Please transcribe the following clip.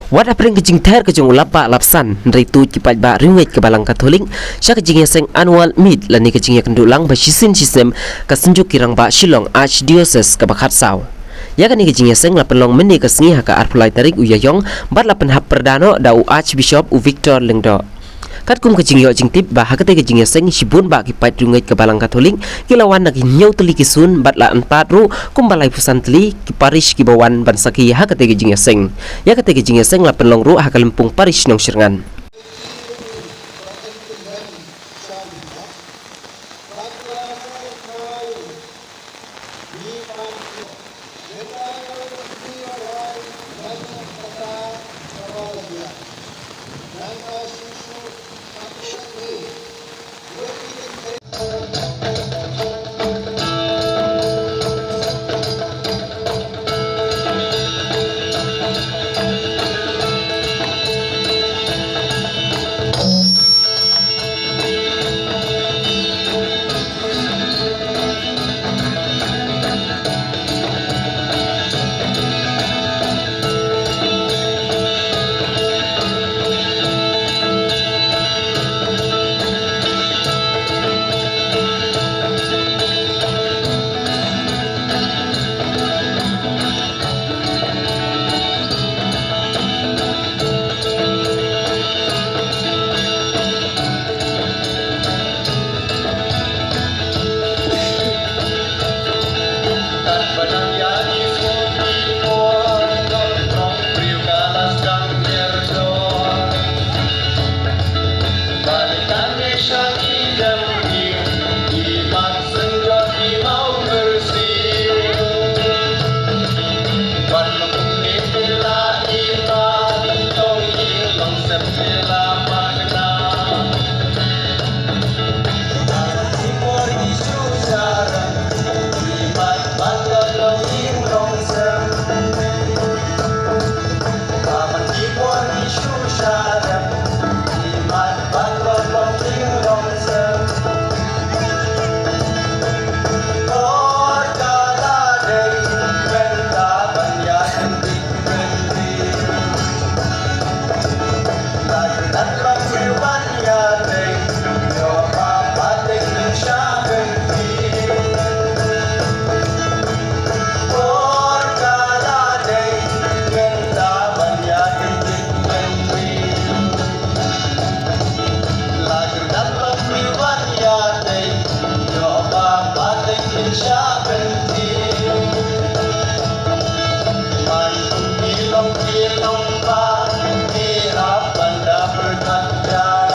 Wat apring kejing ter kejong ulapa lapsan ritu cipat ba ringwet ke balang Katolik sya kejing seng annual meet lani kejing kendulang ba sisin sistem kasenjuk kirang ba Shillong Archdiocese ke bakat saw. Ya kan kejing seng lapan long meni kesni haka arpulai tarik uyayong bat lapan hap perdano dau Archbishop u Victor Lengdo. Kat kum kejing yo jing tip ba hakate kejing seng sibun ba kipat ringwet ke balang Katolik kilawan nak nyau teli kisun bat la empat ru kum balai pusan teli ki parish ki bawan bansaki hakate kejing seng. Ya kate kejing seng lapan long ru hakalempung parish nong Sirangan.